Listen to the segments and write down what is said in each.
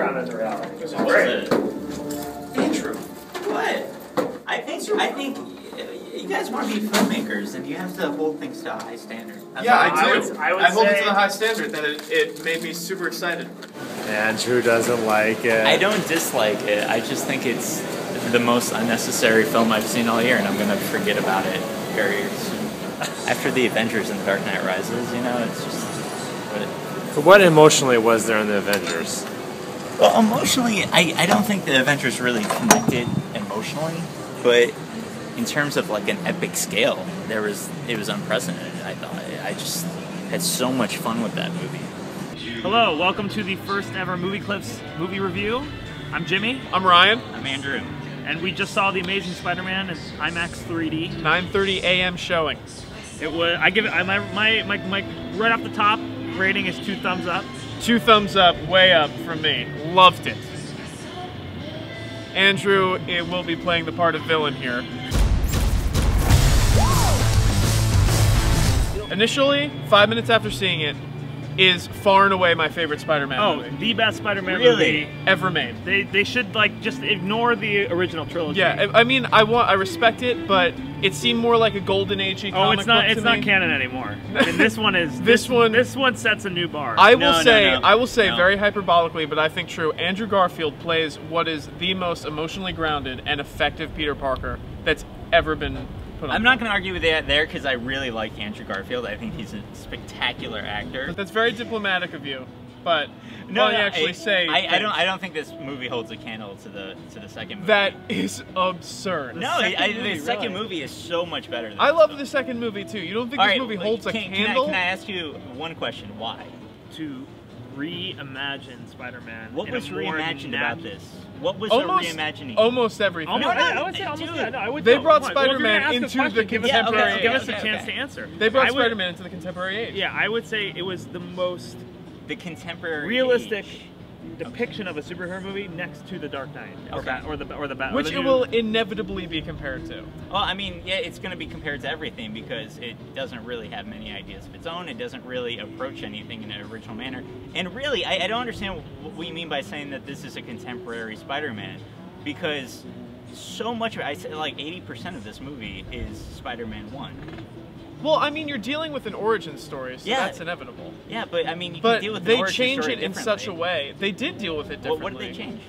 grounded to reality. This is great. Andrew, what? I think you guys want to be filmmakers, and you have to hold things to a high standard. I do. I hold it to the high standard that it made me super excited. Andrew doesn't like it. I don't dislike it. I just think it's the most unnecessary film I've seen all year, and I'm going to forget about it very soon. After the Avengers and The Dark Knight Rises, you know, it's just... What emotionally was there in the Avengers? Well, emotionally, I don't think the Avengers really connected emotionally, but in terms of like an epic scale, it was unprecedented, I thought. I just had so much fun with that movie. Hello, welcome to the first ever Movie Clips movie review. I'm Jimmy. I'm Ryan. I'm Andrew. And we just saw The Amazing Spider-Man in IMAX 3D. 9:30 a.m. showing. It was. I give it my right off the top rating is 2 thumbs up. 2 thumbs up, way up from me. Loved it. Andrew will be playing the part of villain here. Initially, 5 minutes after seeing it, is far and away my favorite Spider-Man movie. Oh, the best Spider-Man really? movie ever made. They should like just ignore the original trilogy. Yeah, I mean, I respect it, but it seemed more like a golden age comic it's book to not me. canon anymore. And this one is this one sets a new bar. I will say No. very hyperbolically, but I think true. Andrew Garfield plays what is the most emotionally grounded and effective Peter Parker that's ever been. I'm not going to argue with that there because I really like Andrew Garfield. I think he's a spectacular actor. But that's very diplomatic of you. But I don't think this movie holds a candle to the second movie. That is absurd. The second movie is so much better than I love the second movie too. You don't think this movie holds a candle? Can I ask you one question? Why? To reimagine Spider-Man. What was reimagined about this? What was almost, the reimagining? Almost everything. I would say almost. They brought Spider-Man into the contemporary age. Give us a chance to answer. They brought Spider-Man into the contemporary age. Yeah, I would say it was the most contemporary realistic age. depiction of a superhero movie next to The Dark Knight or the Batman, which it will inevitably be compared to. Well, I mean, yeah, it's going to be compared to everything because it doesn't really have many ideas of its own. It doesn't really approach anything in an original manner. And really, I don't understand what you mean by saying that this is a contemporary Spider-Man, because so much of it, I say like 80% of this movie is Spider-Man 1. Well, I mean, you're dealing with an origin story, so that's inevitable. Yeah, but I mean, you can deal with the origin story they change it in such a way. They did deal with it differently. Well, what did they change?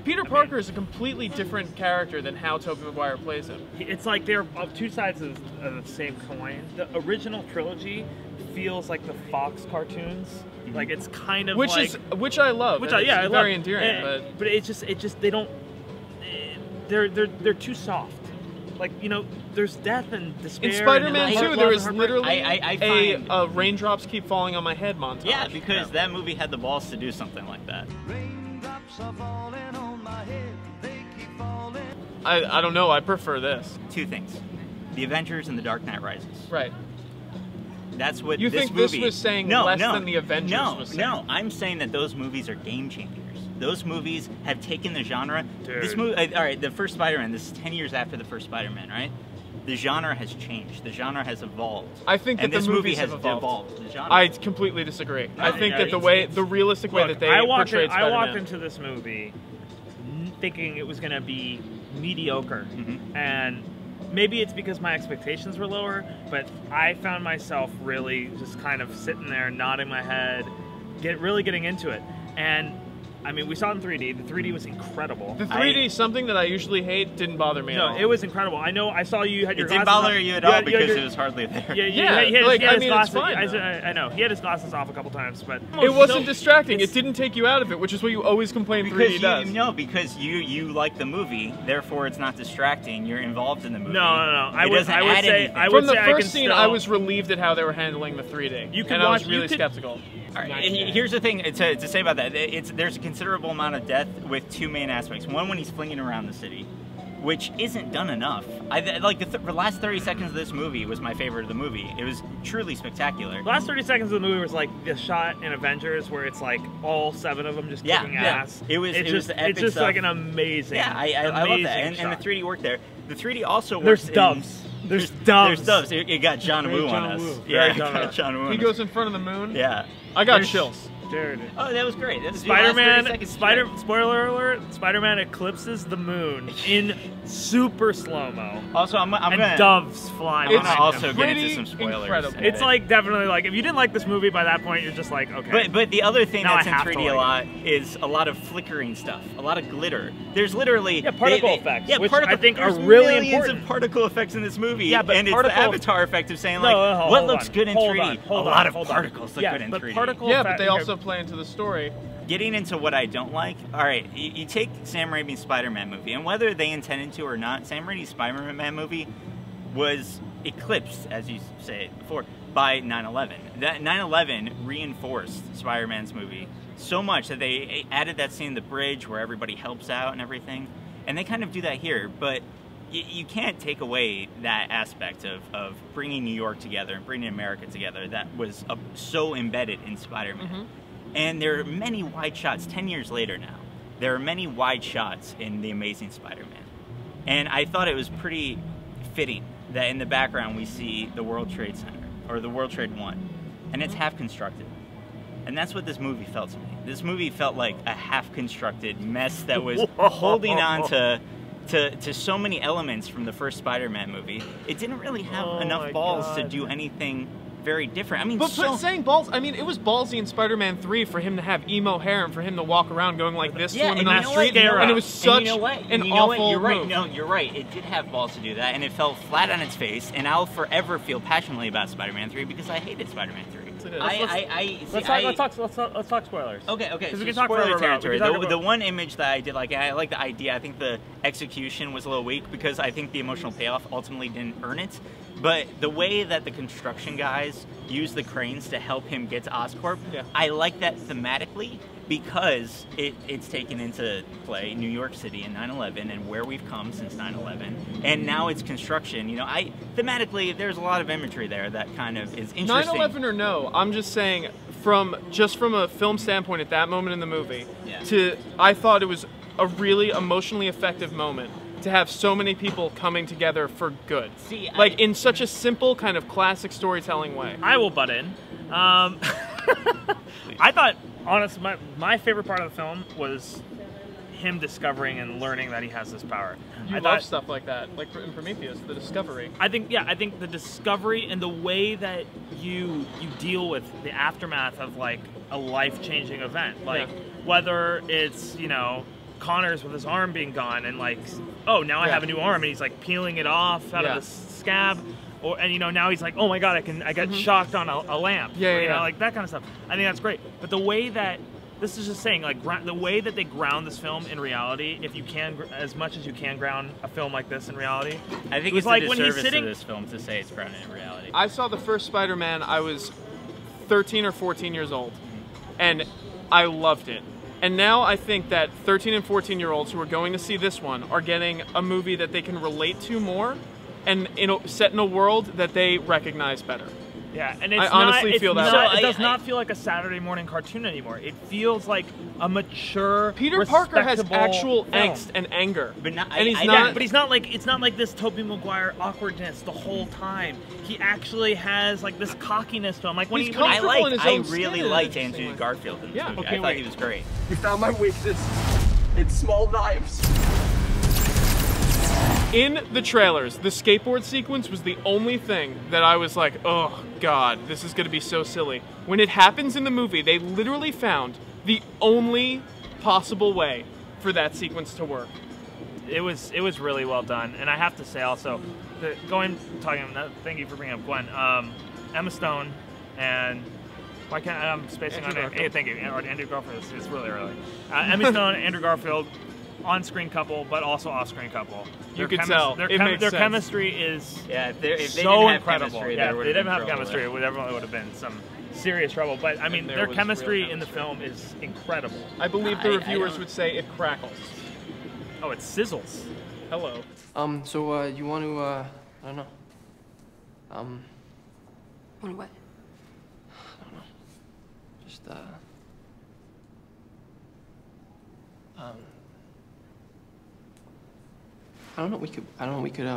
Peter Parker is a completely different character than how Tobey Maguire plays him. It's like they're two sides of the same coin. The original trilogy feels like the Fox cartoons. Like it's kind of which I love. Which I love. Very endearing, but it's just they don't. They're too soft. Like, you know, there's death and despair. In Spider-Man 2, there was literally a raindrops keep falling on my head montage. Yeah, because that movie had the balls to do something like that. Raindrops are falling on my head, they keep falling. I don't know, I prefer this. 2 things. The Avengers and The Dark Knight Rises. Right. That's what you this think movie... this was saying less than The Avengers was saying? No, I'm saying that those movies are game changers. Those movies have taken the genre. Dude. This movie, all right, the first Spider-Man. This is 10 years after the first Spider-Man, right? The genre has changed. The genre has evolved. I think that this the movie has evolved. The genre. I completely disagree. I think that the realistic way that they portrayed Spider-Man. I walked into this movie thinking it was going to be mediocre, and maybe it's because my expectations were lower, but I found myself really just kind of sitting there, nodding my head, really getting into it, and. I mean, we saw it in 3D. The 3D was incredible. The 3D, something that I usually hate, didn't bother me at all. No, it was incrable. I know. I saw you had your glasses. It didn't bother you at all because it was hardly there. Yeah, he had his glasses. I know. He had his glasses off a couple times, but it wasn't distracting. It didn't take you out of it, which is what you always complain 3D does. No, because you like the movie, therefore it's not distracting. You're involved in the movie. No. I would say from the first scene, I was relieved at how they were handling the 3D. I was really skeptical. All right, here's the thing to say about that. There's a considerable amount of death with 2 main aspects. One, when he's flinging around the city, which isn't done enough. Like the last 30 seconds of this movie was my favorite of the movie. It was truly spectacular. The last 30 seconds of the movie was like the shot in Avengers where it's like all 7 of them just kicking ass. It's just like an amazing. Yeah, I love that, and the 3D worked there. The 3D also works. There's doves. There's doves. It got John Woo on us. Yeah, it got John Woo. He goes in front of the moon. Yeah. I got chills. Dude. Oh, that was great. That was the last 30 Spider-Man, seconds. spoiler alert, Spider-Man eclipses the moon in super slow-mo. Also, I'm And gonna doves fly I'm behind gonna him. also get Pretty into some spoilers. incredible. It's like definitely like if you didn't like this movie by that point, you're just like okay. But the other thing Now that's I in have to 3D a like lot is a lot of flickering stuff, a lot of glitter. There's literally particle effects, Yeah, which particle, I think are there's really millions important. of particle effects in this movie. Yeah, but and it's the Avatar effect of saying like, what hold looks on, good in hold 3D? on, hold a on, lot of hold on. particles look Yeah, good in but 3D. particle Yeah, effect- but they also play into the story. Getting into what I don't like, all right, you take Sam Raimi's Spider-Man movie, and whether they intended to or not, Sam Raimi's Spider-Man movie was eclipsed, as you said before, by 9/11. That 9/11 reinforced Spider-Man's movie so much that they added that scene in the bridge where everybody helps out and everything, and they kind of do that here, but you can't take away that aspect of bringing New York together and bringing America together that was so embedded in Spider-Man. Mm-hmm. And there are many wide shots, 10 years later now, there are many wide shots in The Amazing Spider-Man. And I thought it was pretty fitting that in the background we see the World Trade Center, or the World Trade 1, and it's half constructed. And that's what this movie felt to me. This movie felt like a half constructed mess that was holding on to so many elements from the first Spider-Man movie. It didn't really have enough balls to do anything very different. I mean, But saying balls, I mean, it was ballsy in Spider-Man 3 for him to have emo hair and for him to walk around going like this to him in the street, and it was such an awful You're right. move. No, you're right. It did have balls to do that, and it fell flat on its face. And I'll forever feel passionately about Spider-Man 3 because I hated Spider-Man 3. Let's talk spoilers. Okay. Because we So can talk spoiler forever about- territory. we can talk The about- one image that I did like, I like the idea. I think the execution was a little weak because I think the emotional payoff ultimately didn't earn it. But the way that the construction guys use the cranes to help him get to Oscorp, Yeah. I like that thematically because it's taken into play New York City and 9/11 and where we've come since 9/11, and now it's construction. You know, thematically there's a lot of imagery there that kind of is interesting. 9/11 or no, I'm just saying from a film standpoint at that moment in the movie, Yeah. I thought it was a really emotionally effective moment to have so many people coming together for good. See, like in such a simple kind of classic storytelling way. I will butt in. I thought, honestly, my favorite part of the film was him discovering and learning that he has this power. You I love thought, stuff like that, like in Prometheus, the discovery. I think the discovery and the way that you deal with the aftermath of like a life-changing event, like whether it's Connors with his arm being gone and like, oh, now I have a new arm, and he's like peeling it off out of the scab, and now he's like, oh my god, I got shocked on a lamp, like that kind of stuff. I think that's great. But the way that this is just saying, like, the way that they ground this film in reality, if you can, as much as you can ground a film like this in reality. I think it's it's like a when disservice he's sitting to this film to say it's grounded in reality. I saw the first Spider-Man, I was 13 or 14 years old, and I loved it. And now I think that 13 and 14-year-olds who are going to see this one are getting a movie that they can relate to more and set in a world that they recognize better. Yeah, and it's I honestly feel that way. It does not feel like a Saturday morning cartoon anymore. It feels like a mature, Peter Parker has respectable actual film. angst and anger, But not- and he's I- not. But he's not like, it's not like this Tobey Maguire awkwardness the whole time. He actually has like this cockiness to him. Like when He's he comfortable in his I own really skin. liked Andrew Garfield in this Yeah. movie. Okay, I thought he was great. You found my weakness. It's small knives. In the trailers, the skateboard sequence was the only thing that I was like, oh god, this is going to be so silly. When it happens in the movie, they literally found the only possible way for that sequence to work. It was really well done, and I have to say also, thank you for bringing up Gwen, Emma Stone, and why can't I'm spacing Andrew on it? Garfield. Thank you, Andrew Garfield. It's really early. Emma Stone, Andrew Garfield, on-screen couple, but also off-screen couple. You could tell. It makes their sense. chemistry is Yeah, if they so didn't have incredible. chemistry, Yeah, there if would they have didn't been have trouble chemistry, there. it definitely would have been some serious trouble. But I mean, there their was chemistry real in the film is incredible. I believe the I reviewers don't- would say it crackles. Oh, it sizzles. Hello. So, you want to, I don't know. What? Just, I don't know, we could,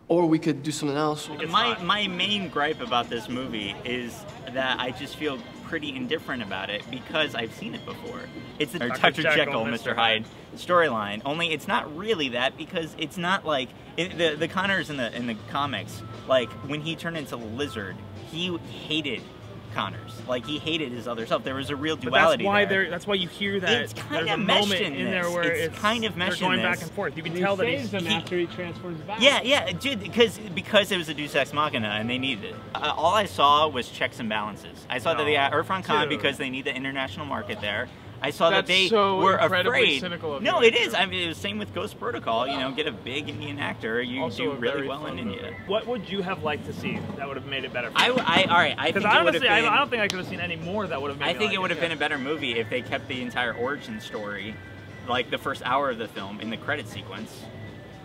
or we could do something else. My main gripe about this movie is that I just feel pretty indifferent about it because I've seen it before. It's the Dr. Jekyll, Mr. Hyde storyline. Only it's not really that because it's not like the Connors in the comics. Like when he turned into Lizard, he hated Connors. Like he hated his other self. There was a real duality. That's why you hear that. It's kind there's of a meshed moment in there where it's kind of meshed they're going in this. back and forth. You can And tell that he saves he's them after he transforms back. Yeah, dude, because it was a Deus Ex Machina and they needed it. All I saw was checks and balances. I saw that they got Earthbound Con because they need the international market there. I saw that they were afraid. Cynical of No, you, it is. I mean, it was same with Ghost Protocol. You know, get a big Indian actor. You Also do a really very well in fun India. movie. What would you have liked to see that would have made it better? For I you? think Because it would have honestly, been. I don't think I could have seen any more that would have made. I me think like it would have been a better movie if they kept the entire origin story, like the first hour of the film, in the credit sequence.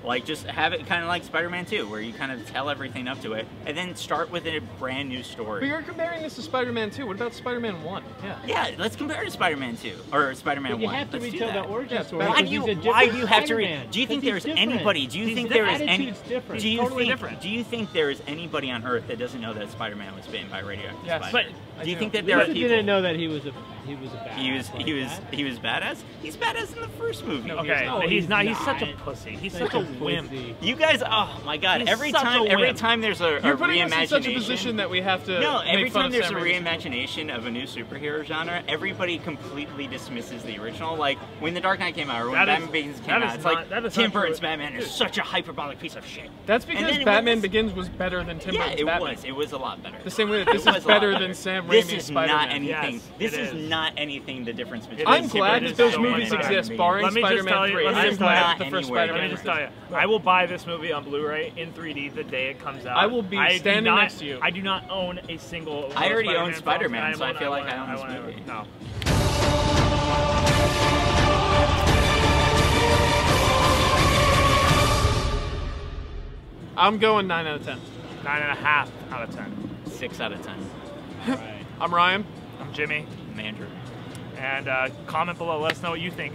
Like, just have it kind of like Spider-Man 2, where you kind of tell everything up to it, and then start with a brand new story. But you're comparing this to Spider-Man 2. What about Spider-Man 1? Yeah, let's compare it to Spider-Man 2 or Spider-Man But you 1. have to Let's do retell that. the origin Yeah, story. Why because do you? he's a Why different do you have to? Spider-Man, Do you think 'cause there's he's different. anybody? Do you His think there is any? attitude's different. Do you Totally think? different. Do you think there is anybody on Earth that doesn't know that Spider-Man was bitten by a radioactive Yes, spider? but Do you I think do. that there are Lisa people? didn't know that he was a badass. He was badass. He's badass in the first movie. Okay, No, he's he's not. He's not. such a pussy. He's Such such a a wimp. pussy. You guys, oh my god! He's Every such a time wimp. there's a You're putting us in such a reimagination- position that we have to. No, every make fun time of there's a Sam Raimi's reimagination of a new superhero genre, everybody completely dismisses the original. Like when The Dark Knight came out, or when That is- Batman Begins came that out, is it's not- like that is Tim not true. Burton's Batman is such a hyperbolic piece of shit. That's And because then Batman when this- Begins was better than Tim Yeah, Burton's it Batman. was. It was a lot better. The same way that It this was is a lot better than Sam This Raimi's is Spider-Man. not anything. Yes, this it is is. not anything. The difference between. It I'm is. glad It that is those so movies much better. exist, barring Let me just Spider-Man tell you- 3. let me I'm just glad tell that the you- first anywhere Let me Spider-Man just is tell you, I will buy this movie on Blu-ray in 3D the day it comes out. I will be do standing not- next to you. I do not own a single. one of I those already own films. Spider-Man, so I feel like want- I own this want- movie. No. I'm going 9 out of 10. 9.5 out of 10. 6 out of 10. I'm Ryan. I'm Jimmy, I'm Andrew. and comment below. Let us know what you think.